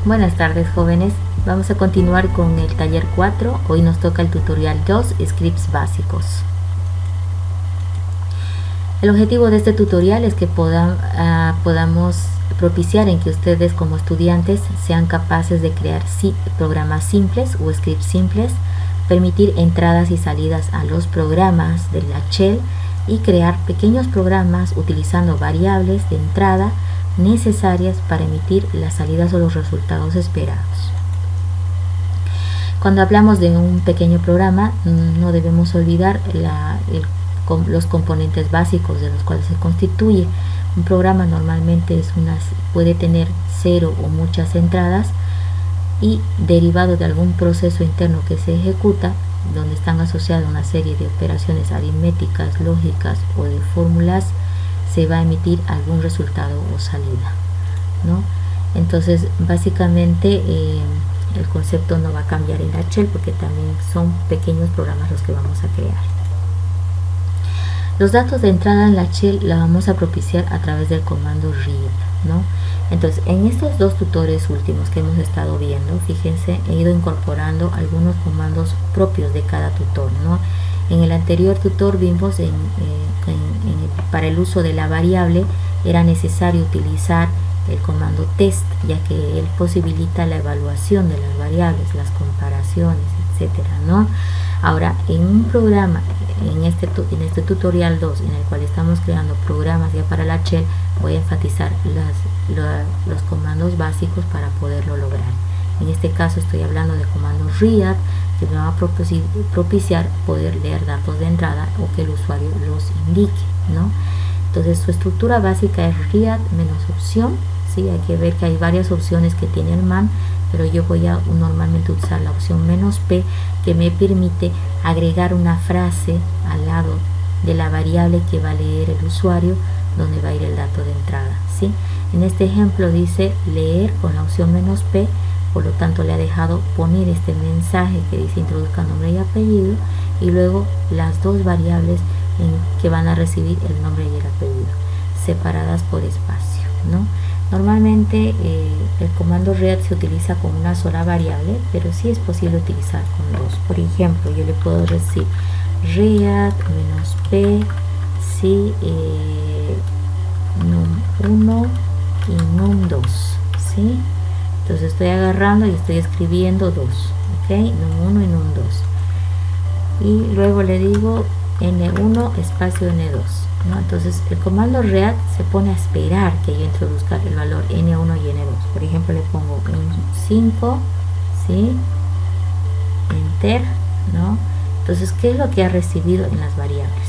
Buenas tardes, jóvenes. Vamos a continuar con el taller 4. Hoy nos toca el tutorial 2, scripts básicos. El objetivo de este tutorial es que podamos propiciar en que ustedes como estudiantes sean capaces de crear programas simples o scripts simples, permitir entradas y salidas a los programas de la shell y crear pequeños programas utilizando variables de entrada necesarias para emitir las salidas o los resultados esperados. Cuando hablamos de un pequeño programa, no debemos olvidar los componentes básicos de los cuales se constituye. Un programa normalmente puede tener 0 o muchas entradas y derivado de algún proceso interno que se ejecuta, donde están asociadas una serie de operaciones aritméticas, lógicas o de fórmulas, se va a emitir algún resultado o salida, ¿no? Entonces, básicamente el concepto no va a cambiar en la shell porque también son pequeños programas los que vamos a crear. Los datos de entrada en la shell la vamos a propiciar a través del comando read, ¿no? Entonces, en estos dos tutores últimos que hemos estado viendo, fíjense, he ido incorporando algunos comandos propios de cada tutor, ¿no? En el anterior tutor vimos para el uso de la variable era necesario utilizar el comando test, ya que él posibilita la evaluación de las variables, las comparaciones, etcétera, ¿no? Ahora, en un programa, en este tutorial 2, en el cual estamos creando programas ya para la shell, voy a enfatizar los comandos básicos para poderlo lograr. En este caso estoy hablando de comandos read, que me va a propiciar poder leer datos de entrada o que el usuario los indique, ¿no? Entonces su estructura básica es read menos opción, ¿sí? Hay que ver que hay varias opciones que tiene el man, pero yo voy a normalmente usar la opción "-p", que me permite agregar una frase al lado de la variable que va a leer el usuario, donde va a ir el dato de entrada, ¿sí? En este ejemplo dice leer con la opción "-p", por lo tanto le ha dejado poner este mensaje que dice introduzca nombre y apellido, y luego las dos variables que van a recibir el nombre y el apellido, separadas por espacio, ¿no? Normalmente el comando read se utiliza con una sola variable, pero sí es posible utilizar con dos. Por ejemplo, yo le puedo decir read "-p", sí, num1 y num2, ¿sí? Entonces estoy agarrando y estoy escribiendo 2, ¿ok? num1 y num2. Y luego le digo n1 espacio n2, ¿no? Entonces el comando read se pone a esperar que yo introduzca el valor n1 y n2. Por ejemplo, le pongo un 5, ¿sí? Enter, ¿no? Entonces, ¿qué es lo que ha recibido en las variables?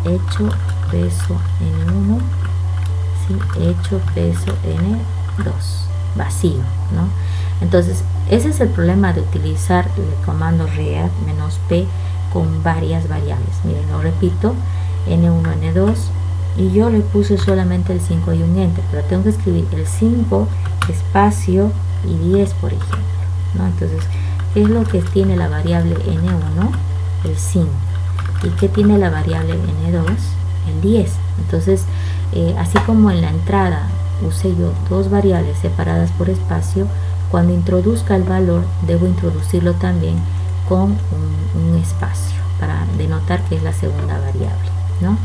Hecho, peso, n1, ¿sí? Hecho, peso, n2, vacío, ¿no? Entonces, ese es el problema de utilizar el comando read "-p" con varias variables. Miren, lo repito, n1, n2, y yo le puse solamente el 5 y un enter, pero tengo que escribir el 5 espacio y 10, por ejemplo, ¿no? Entonces, ¿qué es lo que tiene la variable n1? El 5. ¿Y qué tiene la variable n2? El 10. Entonces, así como en la entrada usé yo dos variables separadas por espacio, cuando introduzca el valor debo introducirlo también con un espacio para denotar que es la segunda variable, ¿no?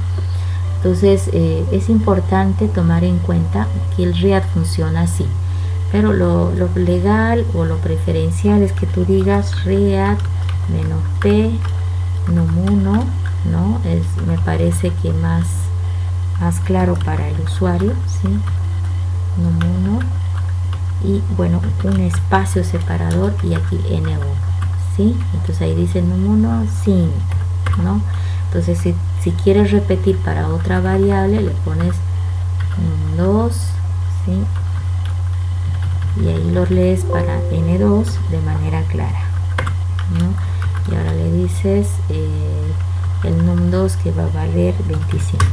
Entonces es importante tomar en cuenta que el read funciona así, pero lo legal o lo preferencial es que tú digas read "-p num1", ¿no? Me parece que más claro para el usuario, ¿sí? num1 y bueno, un espacio separador y aquí n1, ¿sí? Entonces ahí dice num1 5, ¿no? Entonces si quieres repetir para otra variable le pones num2, ¿sí? Y ahí lo lees para n2 de manera clara, ¿no? Y ahora le dices el num2 que va a valer 25,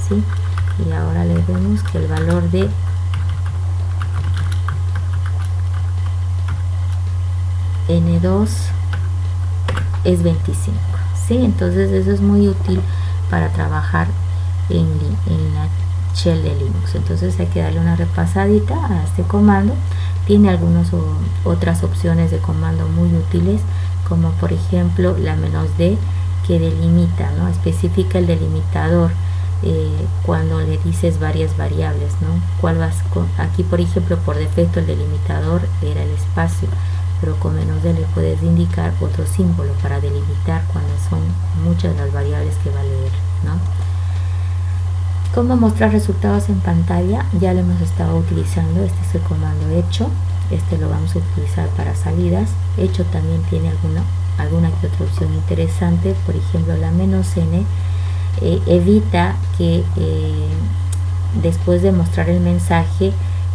¿sí? Y ahora le vemos que el valor de n2 es 25, ¿sí? Entonces eso es muy útil para trabajar en la shell de Linux. Entonces hay que darle una repasadita a este comando. Tiene algunas otras opciones de comando muy útiles, como por ejemplo la "-d", que delimita, ¿no? Especifica el delimitador cuando le dices varias variables, ¿no? Aquí por ejemplo por defecto el delimitador era el espacio, pero con "-d" le puedes indicar otro símbolo para delimitar cuando son muchas las variables que va a leer, ¿no? ¿Cómo mostrar resultados en pantalla? Ya lo hemos estado utilizando. Este es el comando hecho. Este lo vamos a utilizar para salidas. Hecho también tiene alguna que otra opción interesante. Por ejemplo, la "-n" evita que después de mostrar el mensaje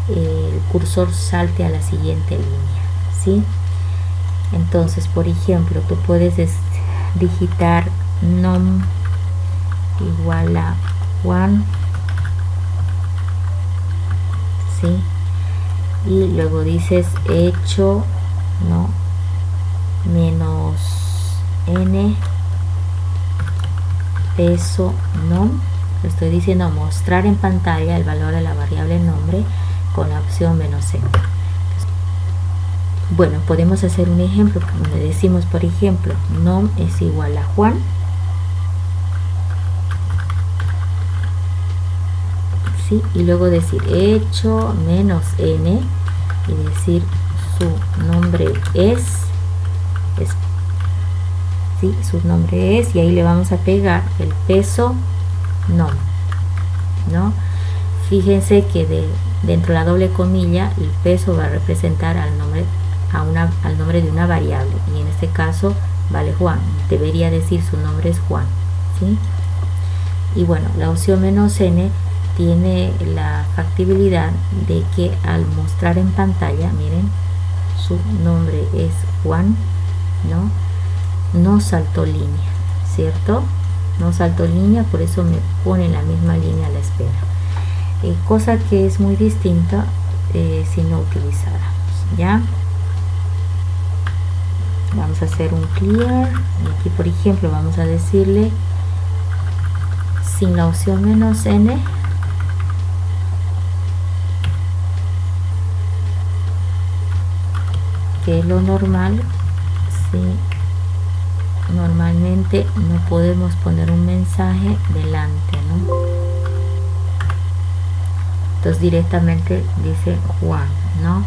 el cursor salte a la siguiente línea, ¿sí? Entonces, por ejemplo, tú puedes digitar nom igual a 1, ¿sí? Y luego dices hecho, ¿no? -n peso nom. Le estoy diciendo mostrar en pantalla el valor de la variable nombre con la opción "-n". Bueno, podemos hacer un ejemplo donde decimos, por ejemplo, nom es igual a Juan, ¿sí? Y luego decir hecho -n y decir su nombre es, ¿sí? Su nombre es, y ahí le vamos a pegar el peso nom, ¿no? Fíjense que dentro de la doble comilla el peso va a representar al nombre de una variable, y en este caso vale Juan. Debería decir su nombre es Juan, ¿sí? Y bueno, la opción "-n" tiene la factibilidad de que al mostrar en pantalla, miren, su nombre es Juan, ¿no? No saltó línea, ¿cierto? No saltó línea, por eso me pone en la misma línea a la espera. Cosa que es muy distinta si no utilizáramos, ¿ya? Vamos a hacer un clear, y aquí por ejemplo vamos a decirle sin la opción "-n", que es lo normal. ¿Sí? Normalmente no podemos poner un mensaje delante, ¿no? Entonces directamente dice Juan, ¿no?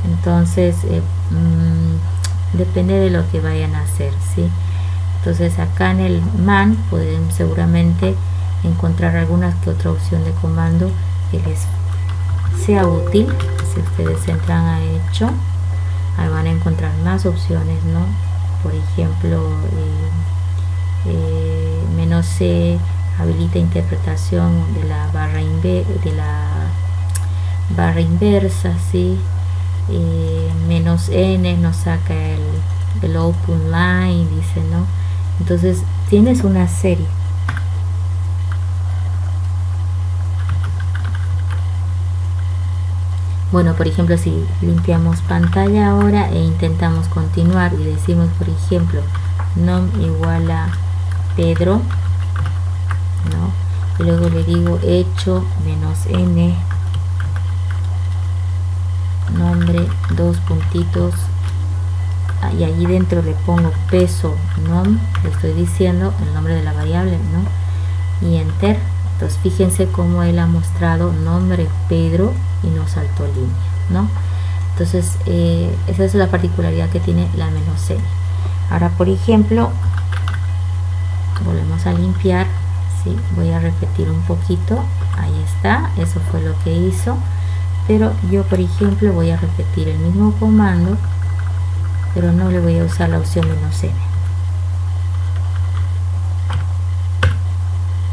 Entonces depende de lo que vayan a hacer, ¿sí? Entonces acá en el man pueden seguramente encontrar alguna que otra opción de comando que les sea útil. Si ustedes entran a hecho, ahí van a encontrar más opciones, ¿no? Por ejemplo, "-c" habilita interpretación de la barra inversa, ¿sí? "-n" nos saca el output line, dice, ¿no? Entonces tienes una serie. Bueno, por ejemplo, si limpiamos pantalla ahora e intentamos continuar y decimos, por ejemplo, nom igual a Pedro, ¿no? Y luego le digo hecho -n nombre, dos puntitos, y allí dentro le pongo peso nom, le estoy diciendo el nombre de la variable, ¿no? Y enter. Entonces fíjense cómo él ha mostrado nombre Pedro y no saltó línea, ¿no? Entonces esa es la particularidad que tiene la "-n". Ahora, por ejemplo, volvemos a limpiar, ¿sí? Voy a repetir un poquito. Ahí está, eso fue lo que hizo. Pero yo, por ejemplo, voy a repetir el mismo comando, pero no le voy a usar la opción "-n",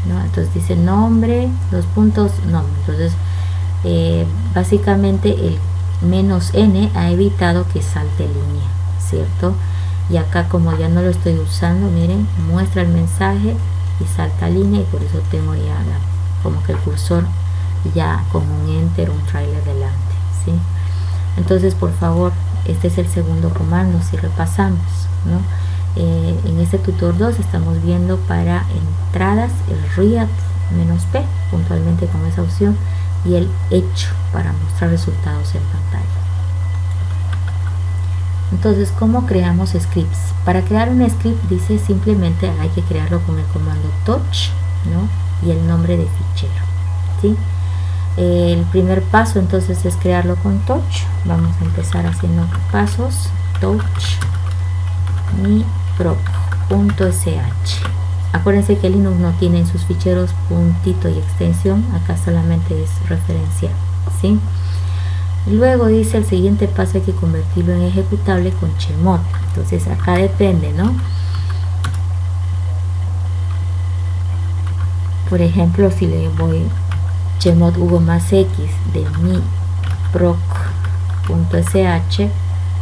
¿no? Entonces dice nombre, dos puntos, nombre. Entonces básicamente el -n ha evitado que salte línea, ¿cierto? Y acá, como ya no lo estoy usando, miren, muestra el mensaje y salta línea, y por eso tengo ya como que el cursor ya con un enter, un trailer delante, ¿sí? Entonces, por favor, este es el segundo comando. Si repasamos, ¿no? En este tutor 2 estamos viendo para entradas el read "-p", puntualmente con esa opción, y el hecho para mostrar resultados en pantalla. Entonces, ¿cómo creamos scripts? Para crear un script, dice, simplemente hay que crearlo con el comando touch, ¿no? Y el nombre de fichero, ¿sí? El primer paso entonces es crearlo con touch. Vamos a empezar haciendo pasos. Touch mi proc.sh. Acuérdense que Linux no tiene en sus ficheros puntito y extensión, acá solamente es referencial, ¿sí? Luego dice el siguiente paso hay que convertirlo en ejecutable con chmod. Entonces acá depende, ¿no? Por ejemplo, si le voy chmod hugo más x de mi proc.sh,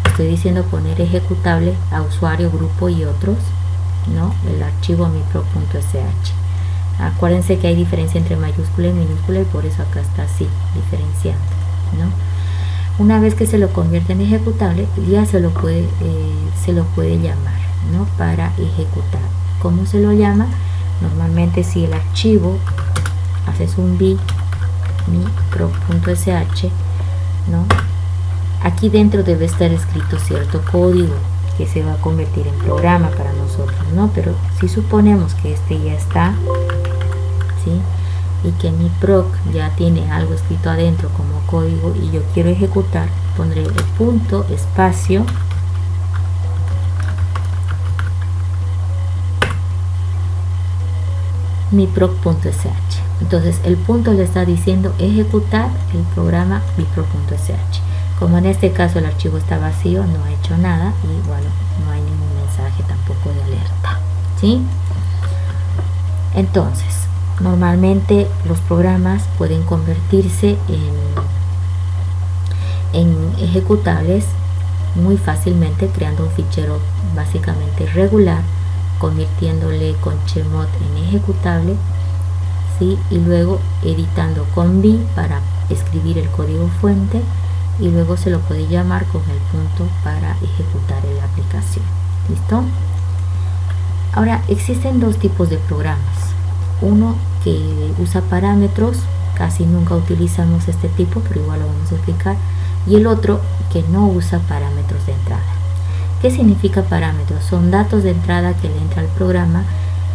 estoy diciendo poner ejecutable a usuario, grupo y otros, ¿no? El archivo mi proc.sh. Acuérdense que hay diferencia entre mayúscula y minúscula y por eso acá está así, diferenciando, ¿no? Una vez que se lo convierte en ejecutable, ya se lo puede llamar, ¿no? Para ejecutar. ¿Cómo se lo llama? Normalmente, si el archivo haces un mi proc.sh, ¿no? Aquí dentro debe estar escrito cierto código que se va a convertir en programa para nosotros, ¿no? Pero si suponemos que este ya está, ¿sí? Y que mi proc ya tiene algo escrito adentro como código y yo quiero ejecutar, pondré el punto espacio mi proc.sh. Entonces el punto le está diciendo ejecutar el programa mi proc.sh. Como en este caso el archivo está vacío, no ha hecho nada y bueno, no hay ningún mensaje tampoco de alerta, ¿sí? Entonces, normalmente los programas pueden convertirse en ejecutables muy fácilmente creando un fichero básicamente regular, convirtiéndole con chmod en ejecutable, ¿sí? Y luego editando con v para escribir el código fuente y luego se lo puede llamar con el punto para ejecutar en la aplicación. ¿Listo? Ahora, existen dos tipos de programas. Uno que usa parámetros, casi nunca utilizamos este tipo, pero igual lo vamos a explicar, y el otro que no usa parámetros de entrada. ¿Qué significa parámetros? Son datos de entrada que le entra al programa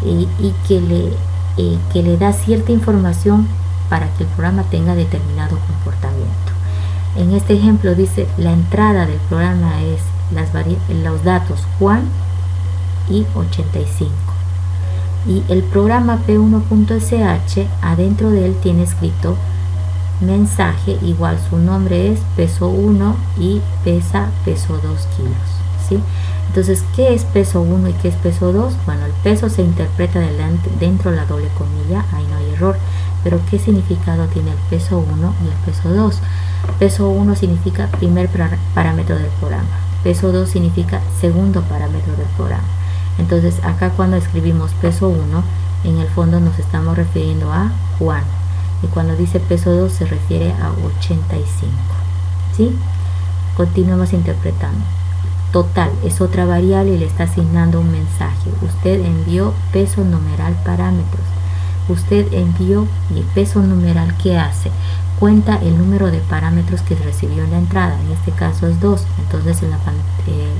y que le da cierta información para que el programa tenga determinado comportamiento. En este ejemplo dice la entrada del programa es los datos Juan y 85. Y el programa p1.sh, adentro de él tiene escrito mensaje, igual su nombre es peso 1 y peso 2 kilos, ¿sí? Entonces, ¿qué es peso 1 y qué es peso 2? Bueno, el peso se interpreta dentro de la doble comilla, ahí no hay error, pero ¿qué significado tiene el peso 1 y el peso 2? Peso 1 significa primer parámetro del programa, peso 2 significa segundo parámetro del programa. Entonces acá cuando escribimos peso 1, en el fondo nos estamos refiriendo a Juan, y cuando dice peso 2 se refiere a 85, ¿sí? Continuamos interpretando. Total es otra variable y le está asignando un mensaje. Usted envió peso numeral parámetros. Usted envió y peso numeral, ¿qué hace? Cuenta el número de parámetros que recibió en la entrada, en este caso es 2, entonces en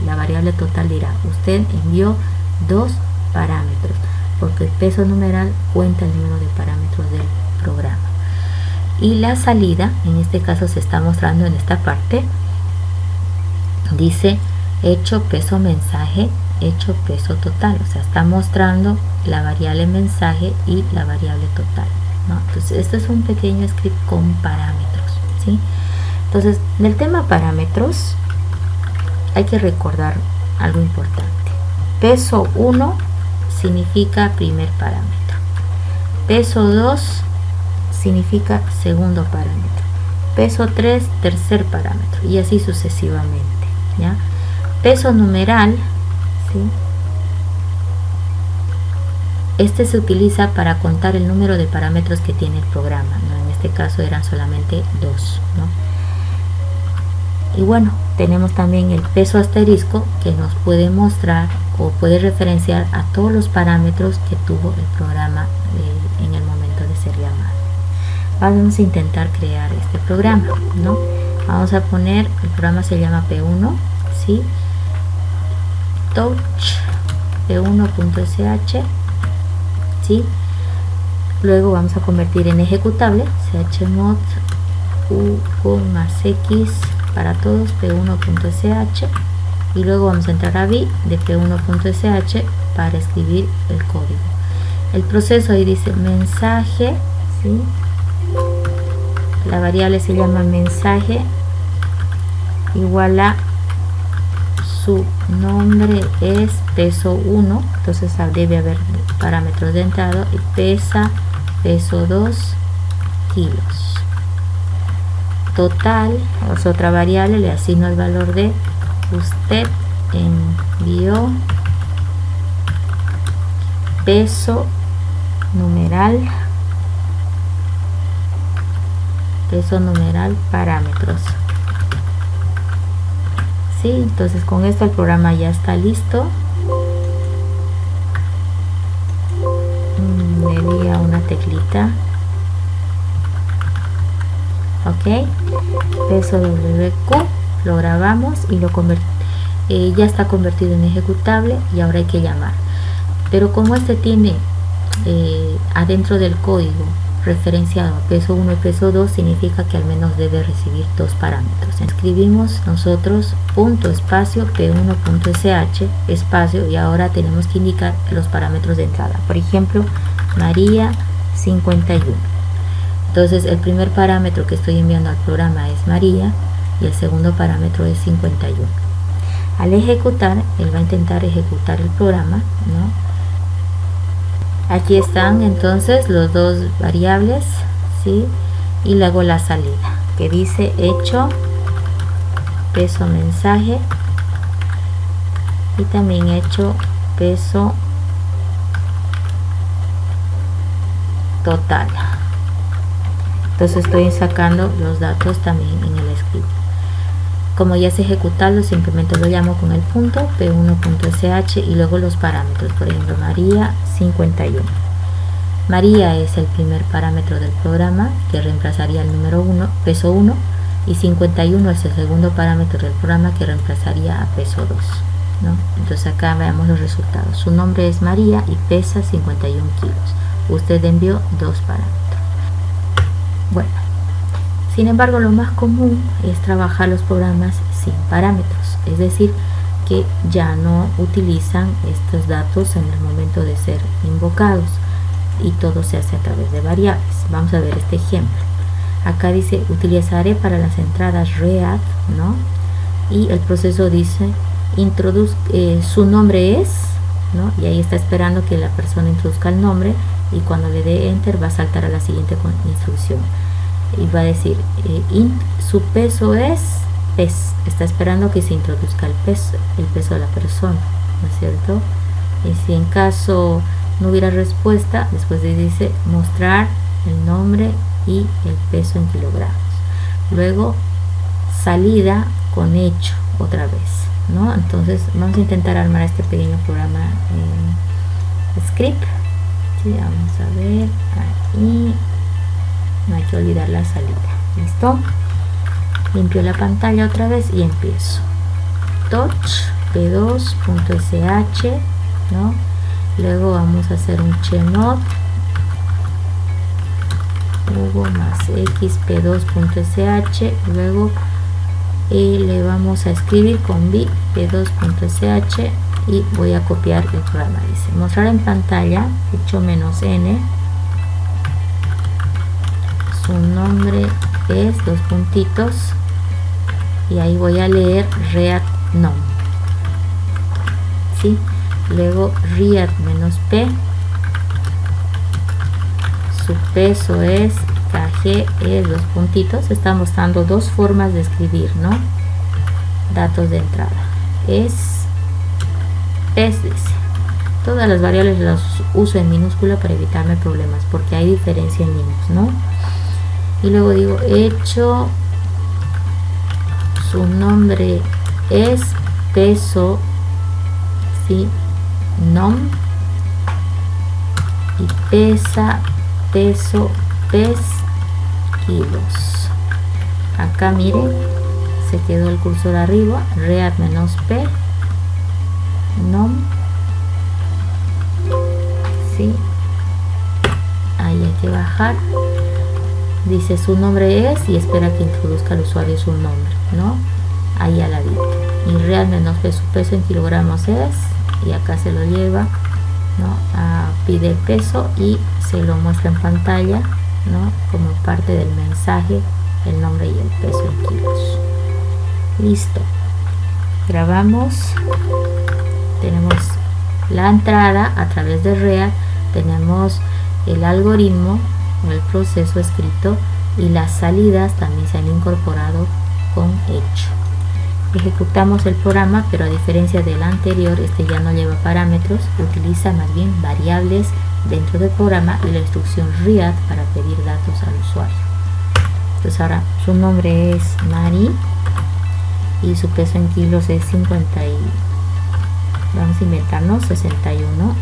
la variable total dirá usted envió 2 parámetros, porque el peso numeral cuenta el número de parámetros del programa. Y la salida, en este caso se está mostrando en esta parte, dice hecho peso mensaje, hecho peso total, o sea, está mostrando la variable mensaje y la variable total, ¿no? Entonces esto es un pequeño script con parámetros, ¿sí? Entonces, del tema parámetros hay que recordar algo importante. Peso 1 significa primer parámetro, peso 2 significa segundo parámetro, peso 3 tercer parámetro y así sucesivamente, ¿ya? Peso numeral, ¿sí? Este se utiliza para contar el número de parámetros que tiene el programa, ¿no? En este caso eran solamente 2, ¿no? Y bueno, tenemos también el peso asterisco que nos puede mostrar o puede referenciar a todos los parámetros que tuvo el programa en el momento de ser vamos a intentar crear este programa, ¿no? Vamos a poner, el programa se llama P1, ¿sí? Touch P1.sh, ¿sí? Luego vamos a convertir en ejecutable chmod u más x para todos P1.sh, y luego vamos a entrar a B de P1.sh para escribir el código. El proceso ahí dice mensaje, ¿sí? La variable se llama mensaje igual a su nombre es peso 1, entonces debe haber parámetros de entrada, y pesa peso 2 kilos. Total, es otra variable, le asigno el valor de usted envió peso numeral parámetros. Sí, entonces con esto el programa ya está listo. Le di a una teclita. Ok, peso WQ, lo grabamos y lo ya está convertido en ejecutable, y ahora hay que llamar. Pero como este tiene adentro del código referenciado a peso 1 y peso 2, significa que al menos debe recibir dos parámetros. Escribimos nosotros punto espacio p1.sh espacio, y ahora tenemos que indicar los parámetros de entrada. Por ejemplo, María 51. Entonces el primer parámetro que estoy enviando al programa es María y el segundo parámetro es 51. Al ejecutar, él va a intentar ejecutar el programa, ¿no? Aquí están entonces los dos variables, ¿sí? Y luego la salida que dice hecho peso mensaje y también hecho peso total. Entonces estoy sacando los datos también en el script. Como ya es ejecutado, simplemente lo llamo con el punto p1.sh y luego los parámetros. Por ejemplo, María 51. María es el primer parámetro del programa, que reemplazaría el número 1, peso 1, y 51 es el segundo parámetro del programa, que reemplazaría a peso 2, ¿no? Entonces acá veamos los resultados. Su nombre es María y pesa 51 kilos. Usted envió dos parámetros. Bueno, sin embargo, lo más común es trabajar los programas sin parámetros, es decir, que ya no utilizan estos datos en el momento de ser invocados y todo se hace a través de variables. Vamos a ver este ejemplo. Acá dice utilizaré para las entradas readd, ¿no? Y el proceso dice su nombre es, ¿no? Y ahí está esperando que la persona introduzca el nombre, y cuando le dé enter va a saltar a la siguiente instrucción y va a decir su peso es está esperando que se introduzca el peso de la persona, ¿no es cierto? Y si en caso no hubiera respuesta, después le dice mostrar el nombre y el peso en kilogramos. Luego salida con hecho otra vez, ¿no? Entonces vamos a intentar armar este pequeño programa en script. Sí, vamos a ver ahí. No hay que olvidar la salida. Listo. Limpio la pantalla otra vez y empiezo. Touch p2.sh, ¿no? Luego vamos a hacer un chmod hugo más x p2.sh. Luego le vamos a escribir con b p2.sh y voy a copiar el programa. Dice mostrar en pantalla hecho -n. Su nombre es dos puntitos y ahí voy a leer read nom, ¿sí? Luego read -p, su peso es kg, es dos puntitos. Está mostrando dos formas de escribir, ¿no? Datos de entrada es dice. Todas las variables las uso en minúscula para evitarme problemas, porque hay diferencia en Linux, ¿no? Y luego digo hecho su nombre es peso, ¿sí? Nom, y pesa peso kilos. Acá miren, se quedó el cursor arriba, read-p, nom, ¿sí? Ahí hay que bajar, dice su nombre es, y espera que introduzca al usuario su nombre, ¿no? Ahí al ladito. Y read-p, su peso en kilogramos es, y acá se lo lleva, ¿no? Pide el peso y se lo muestra en pantalla, ¿no? Como parte del mensaje, el nombre y el peso en kilos. Listo, grabamos, tenemos la entrada a través de read, tenemos el algoritmo o el proceso escrito, y las salidas también se han incorporado con hecho. Ejecutamos el programa, pero a diferencia del anterior, este ya no lleva parámetros, utiliza más bien variables dentro del programa y la instrucción read para pedir datos al usuario. Entonces ahora su nombre es Mari y su peso en kilos es 50 y vamos a inventarnos 61,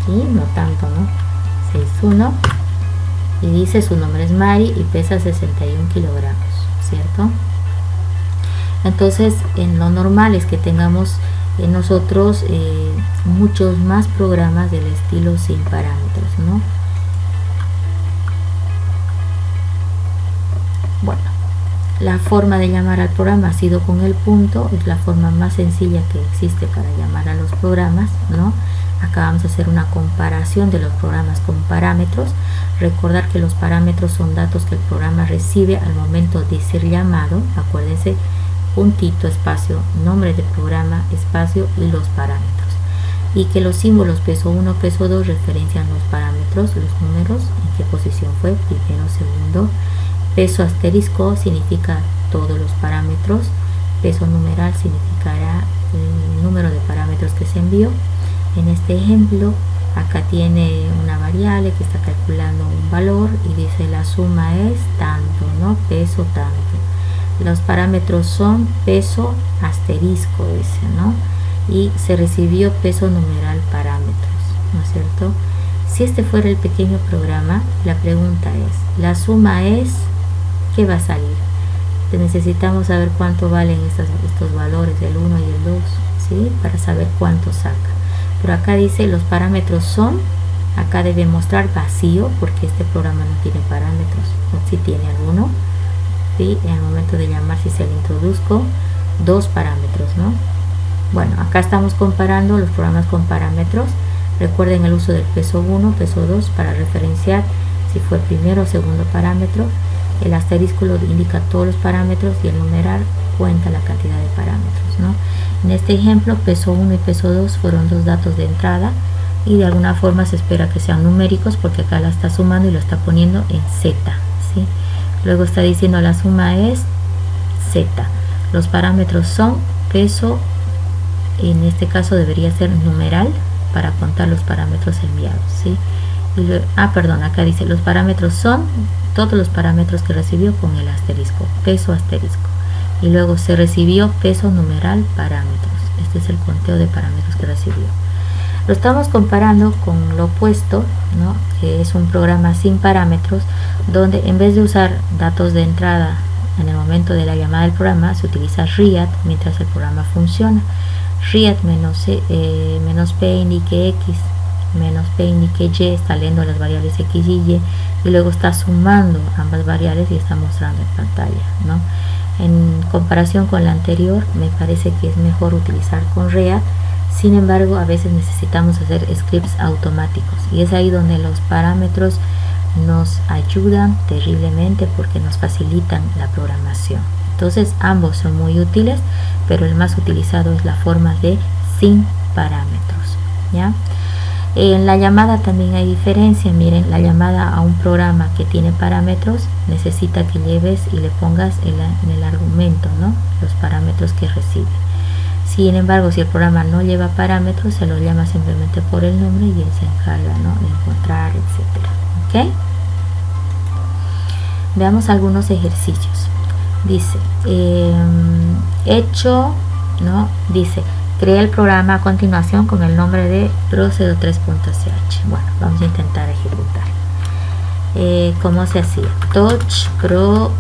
aquí no tanto, ¿no? 61, y dice su nombre es Mari y pesa 61 kilogramos, ¿cierto? Entonces, en lo normal es que tengamos nosotros muchos más programas del estilo sin parámetros, ¿no? Bueno, la forma de llamar al programa ha sido con el punto, es la forma más sencilla que existe para llamar a los programas, ¿no? Acá vamos a hacer una comparación de los programas con parámetros. Recordar que los parámetros son datos que el programa recibe al momento de ser llamado. Acuérdense, puntito, espacio, nombre del programa, espacio y los parámetros. Y que los símbolos peso 1, peso 2 referencian los parámetros, los números, en qué posición fue, primero, segundo. Peso asterisco significa todos los parámetros. Peso numeral significará el número de parámetros que se envió. En este ejemplo, acá tiene una variable que está calculando un valor y dice la suma es tanto, ¿no? Peso tanto. Los parámetros son peso asterisco, dice, ¿no? Y se recibió peso numeral parámetros, ¿no es cierto? Si este fuera el pequeño programa, la pregunta es, la suma es, ¿qué va a salir? Necesitamos saber cuánto valen estos valores, el 1 y el 2, ¿sí? Para saber cuánto saca. Pero acá dice los parámetros son, acá debe mostrar vacío porque este programa no tiene parámetros, o si tiene alguno. ¿Sí? En el momento de llamar, si se le introduzco dos parámetros, ¿no? Bueno, acá estamos comparando los programas con parámetros. Recuerden el uso del peso 1, peso 2 para referenciar si fue primero o segundo parámetro. El asterisco indica todos los parámetros y el numeral cuenta la cantidad de parámetros, ¿no? En este ejemplo, peso 1 y peso 2 fueron dos datos de entrada y de alguna forma se espera que sean numéricos porque acá la está sumando y lo está poniendo en Z, ¿sí? Luego está diciendo la suma es Z. Los parámetros son peso, en este caso debería ser numeral para contar los parámetros enviados, ¿sí? Perdón, acá dice los parámetros son todos los parámetros que recibió con el asterisco, peso asterisco. Y luego se recibió peso numeral parámetros. Este es el conteo de parámetros que recibió. Lo estamos comparando con lo opuesto, ¿no? Que es un programa sin parámetros, donde en vez de usar datos de entrada en el momento de la llamada del programa, se utiliza read mientras el programa funciona. Read menos p indique x, menos p indique y, está leyendo las variables x y luego está sumando ambas variables y está mostrando en pantalla, ¿no? En comparación con la anterior, me parece que es mejor utilizar con read. Sin embargo, a veces necesitamos hacer scripts automáticos y es ahí donde los parámetros nos ayudan terriblemente porque nos facilitan la programación. Entonces ambos son muy útiles, pero el más utilizado es la forma de sin parámetros, ¿ya? En la llamada también hay diferencia. Miren, la llamada a un programa que tiene parámetros necesita que lleves y le pongas en el argumento, ¿no? Los parámetros que recibe. Sin embargo, si el programa no lleva parámetros, se lo llama simplemente por el nombre y él se encarga, ¿no? De encontrar, etcétera. ¿Ok? Veamos algunos ejercicios. Dice, hecho, ¿no? Dice, crea el programa a continuación con el nombre de procedo3.ch. Bueno, vamos a intentar ejecutar. cómo se hacía. Touch Pro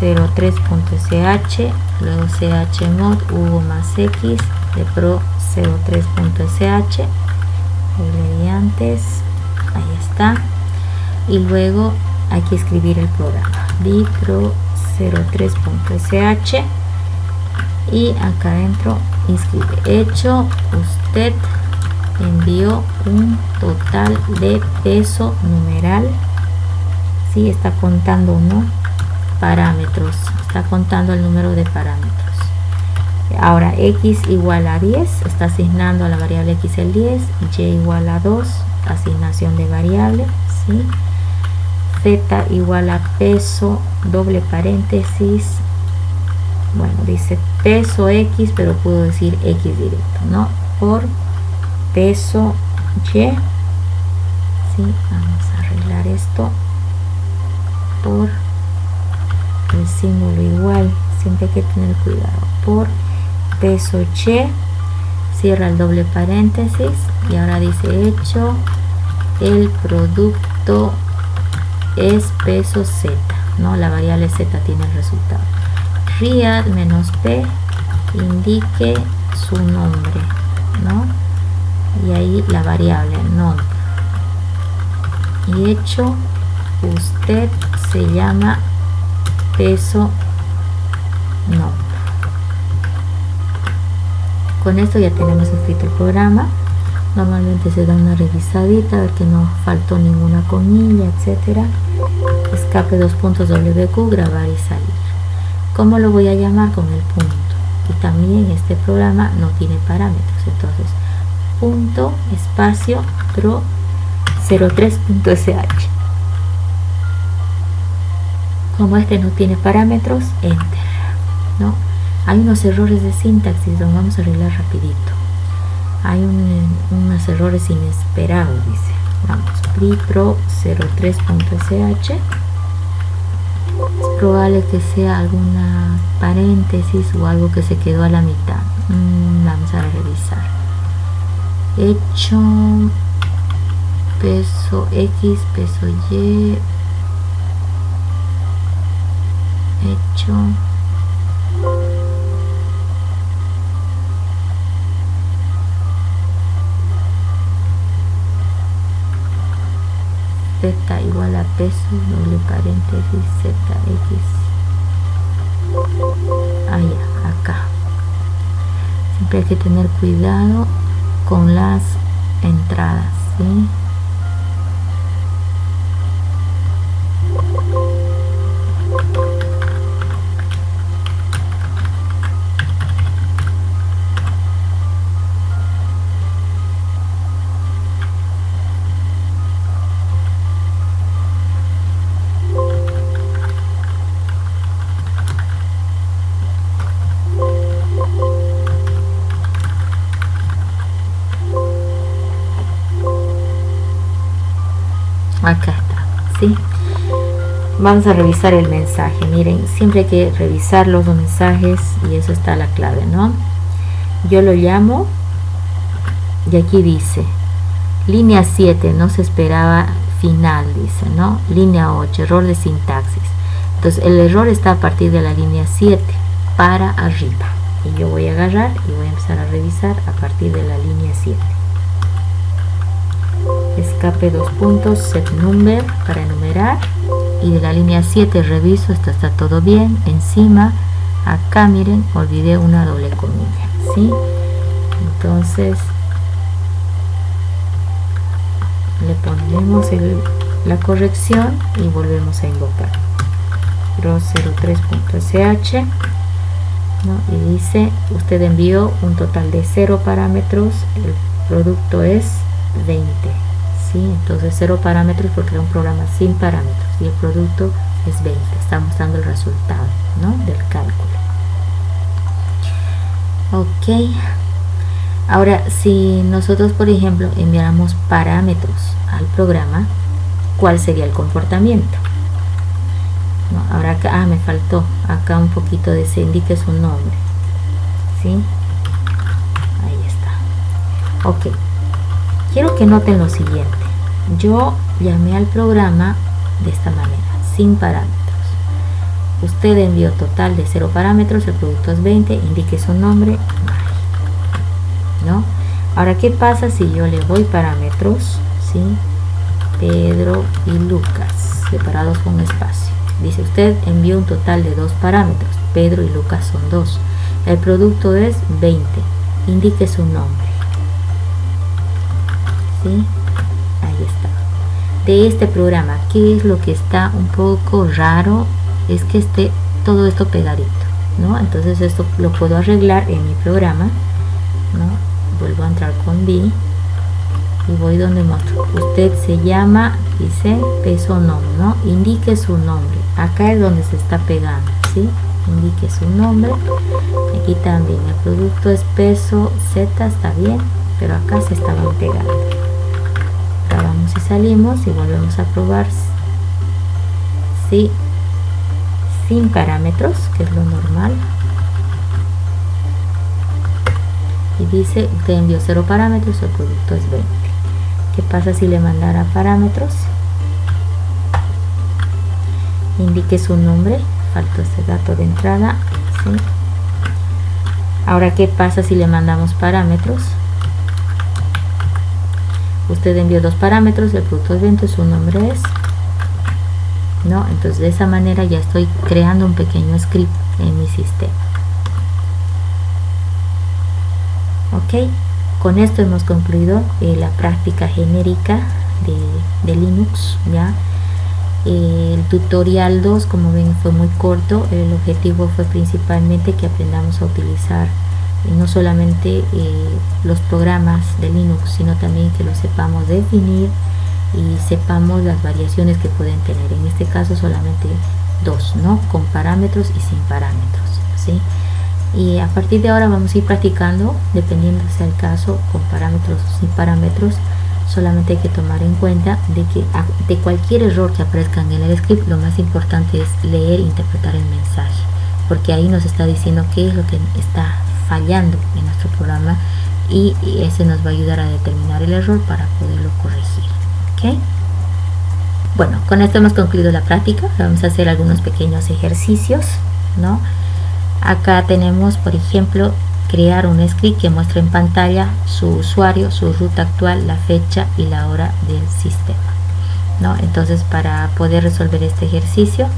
03.sh, luego chmod hugo más x de Pro 03.sh, ingredientes, ahí está, y luego hay que escribir el programa Pro 03.sh y acá adentro inscribe. Hecho, usted envió un total de peso numeral, si está contando, ¿no?, parámetros, está contando el número de parámetros. Ahora x igual a 10, está asignando a la variable x el 10, y igual a 2, asignación de variable, ¿sí? Z igual a peso, doble paréntesis, bueno, dice peso x, pero puedo decir x directo, ¿no?, por peso y, ¿sí? Vamos a arreglar esto por el símbolo igual, siempre hay que tener cuidado, por peso y, cierra el doble paréntesis, y ahora dice hecho, el producto es peso z, ¿no?, la variable z tiene el resultado. Read menos p, indique su nombre, ¿no?, y ahí la variable nombre, y hecho, usted se llama peso no. Con esto ya tenemos escrito el programa. Normalmente se da una revisadita a ver que no faltó ninguna comilla, etcétera. Escape 2 puntos WQ, grabar y salir. ¿Cómo lo voy a llamar? Con el punto. Y también este programa no tiene parámetros, entonces punto espacio pro 03.sh. Como este no tiene parámetros, enter, ¿no? Hay unos errores de sintaxis, los vamos a arreglar rapidito. Hay unos errores inesperados, dice. Vamos, pro 03.sh. Es probable que sea alguna paréntesis o algo que se quedó a la mitad. Vamos a revisar. Hecho, peso x, peso y, hecho, z igual a peso, doble paréntesis, zx, allá, acá. Siempre hay que tener cuidado con las entradas, ¿sí? Acá está, ¿sí? Vamos a revisar el mensaje. Miren, siempre hay que revisar los mensajes y eso está la clave, ¿no? Yo lo llamo y aquí dice línea 7, no se esperaba final, dice, ¿no? Línea 8, error de sintaxis. Entonces el error está a partir de la línea 7 para arriba, y yo voy a agarrar y voy a empezar a revisar a partir de la línea 7. Escape 2 puntos, set number para enumerar, y de la línea 7 reviso, esto está todo bien. Encima, acá miren, olvidé una doble comilla, ¿sí? Entonces le ponemos la corrección y volvemos a invocar pro 03.sh, ¿no? Y dice, usted envió un total de 0 parámetros, el producto es 20, ¿sí? Entonces 0 parámetros porque era un programa sin parámetros y el producto es 20, está mostrando el resultado, ¿no?, del cálculo. Ok, ahora si nosotros, por ejemplo, enviáramos parámetros al programa, ¿cuál sería el comportamiento? No, ahora acá, me faltó acá un poquito de se indique su nombre, ¿sí? Ahí está. Ok, quiero que noten lo siguiente. Yo llamé al programa de esta manera, sin parámetros. Usted envió total de 0 parámetros, el producto es 20, indique su nombre, ¿no? Ahora, ¿qué pasa si yo le doy parámetros? ¿Sí? Pedro y Lucas, separados con espacio. Dice, usted envió un total de 2 parámetros, Pedro y Lucas son 2. El producto es 20, indique su nombre. ¿Sí? Ahí está. De este programa, ¿qué es lo que está un poco raro? Es que esté todo esto pegadito, ¿no? Entonces esto lo puedo arreglar en mi programa, ¿no? Vuelvo a entrar con B y voy donde muestro. Usted se llama, dice peso nombre, ¿no? Indique su nombre. Acá es donde se está pegando, ¿sí? Indique su nombre. Aquí también el producto es peso Z, está bien, pero acá se estaban pegando. Ahora vamos y salimos y volvemos a probar. Sí, sin parámetros, que es lo normal. Y dice, usted envió 0 parámetros, el producto es 20. ¿Qué pasa si le mandara parámetros? Indique su nombre, faltó ese dato de entrada, ¿sí? Ahora, ¿qué pasa si le mandamos parámetros? Usted envió 2 parámetros, el producto es 20, su nombre es, ¿no? Entonces de esa manera ya estoy creando un pequeño script en mi sistema. Ok, con esto hemos concluido la práctica genérica de Linux, ¿ya? El tutorial 2, como ven, fue muy corto. El objetivo fue principalmente que aprendamos a utilizar no solamente los programas de Linux, sino también que lo sepamos definir y sepamos las variaciones que pueden tener. En este caso solamente 2, ¿no? Con parámetros y sin parámetros, ¿sí? Y a partir de ahora vamos a ir practicando, dependiendo sea el caso, con parámetros o sin parámetros. Solamente hay que tomar en cuenta de que de cualquier error que aparezca en el script, lo más importante es leer e interpretar el mensaje, porque ahí nos está diciendo qué es lo que está fallando en nuestro programa y ese nos va a ayudar a determinar el error para poderlo corregir. ¿Ok? Bueno, con esto hemos concluido la práctica. Vamos a hacer algunos pequeños ejercicios, ¿no? Acá tenemos, por ejemplo, crear un script que muestre en pantalla su usuario, su ruta actual, la fecha y la hora del sistema, ¿no? Entonces, para poder resolver este ejercicio,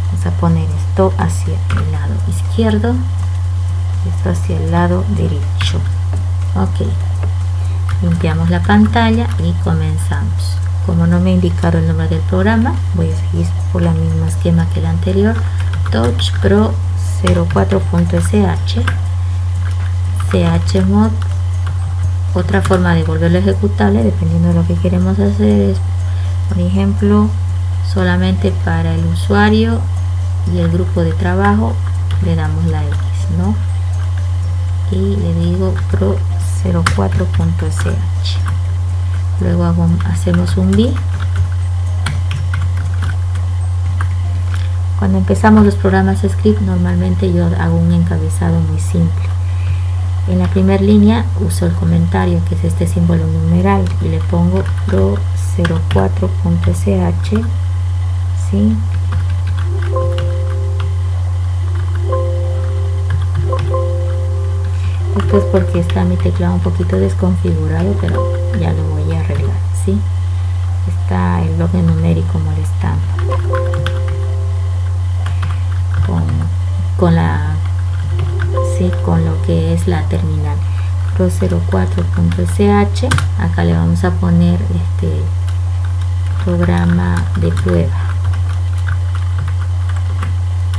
vamos a poner esto hacia el lado izquierdo, esto hacia el lado derecho. Ok, limpiamos la pantalla y comenzamos. Como no me ha indicado el nombre del programa, voy a seguir por la misma esquema que el anterior. Touch Pro 04.sh, chmod. Otra forma de volverlo ejecutable, dependiendo de lo que queremos hacer, es, por ejemplo, solamente para el usuario y el grupo de trabajo le damos la X, ¿no? Y le digo Pro 04.sh. Luego hacemos un B. Cuando empezamos los programas script, normalmente yo hago un encabezado muy simple. En la primera línea uso el comentario, que es este símbolo numeral, y le pongo Pro 04.sh, ¿sí? Esto es porque está mi teclado un poquito desconfigurado, pero ya lo voy a arreglar, ¿sí? Está el bloque numérico molestando con lo que es la terminal. Pro 04.sh, acá le vamos a poner este programa de prueba,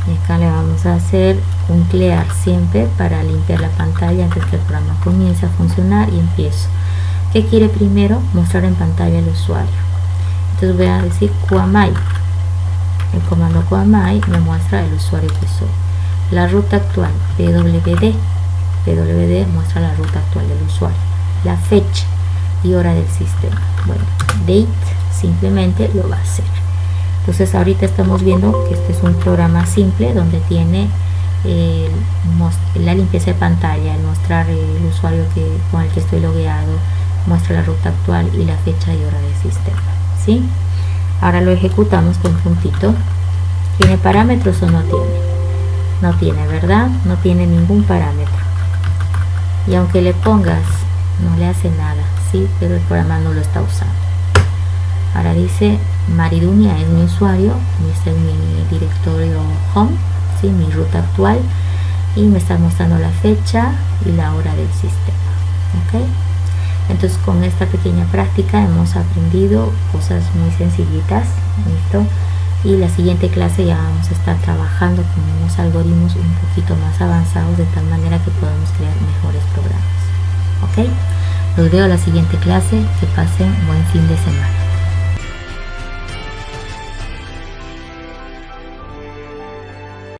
y acá le vamos a hacer un clear siempre para limpiar la pantalla antes que el programa comience a funcionar. Y empiezo. ¿Qué quiere primero? Mostrar en pantalla al usuario. Entonces voy a decir QAMI. El comando QAMI me muestra el usuario que soy. La ruta actual, pwd muestra la ruta actual del usuario. La fecha y hora del sistema. Bueno, date simplemente lo va a hacer. Entonces ahorita estamos viendo que este es un programa simple donde tiene la limpieza de pantalla, el mostrar el usuario con el que estoy logueado, muestra la ruta actual y la fecha y hora del sistema, ¿sí? Ahora lo ejecutamos con puntito. ¿Tiene parámetros o no tiene? No tiene, ¿verdad? No tiene ningún parámetro. Y aunque le pongas, no le hace nada, ¿sí? Pero el programa no lo está usando. Ahora dice, Maridunia es mi usuario, y este es mi directorio home, ¿sí? Mi ruta actual, y me está mostrando la fecha y la hora del sistema, ¿ok? Entonces con esta pequeña práctica hemos aprendido cosas muy sencillitas, ¿listo? Y la siguiente clase ya vamos a estar trabajando con unos algoritmos un poquito más avanzados, de tal manera que podamos crear mejores programas, ¿ok? Los veo a la siguiente clase. Que pasen buen fin de semana.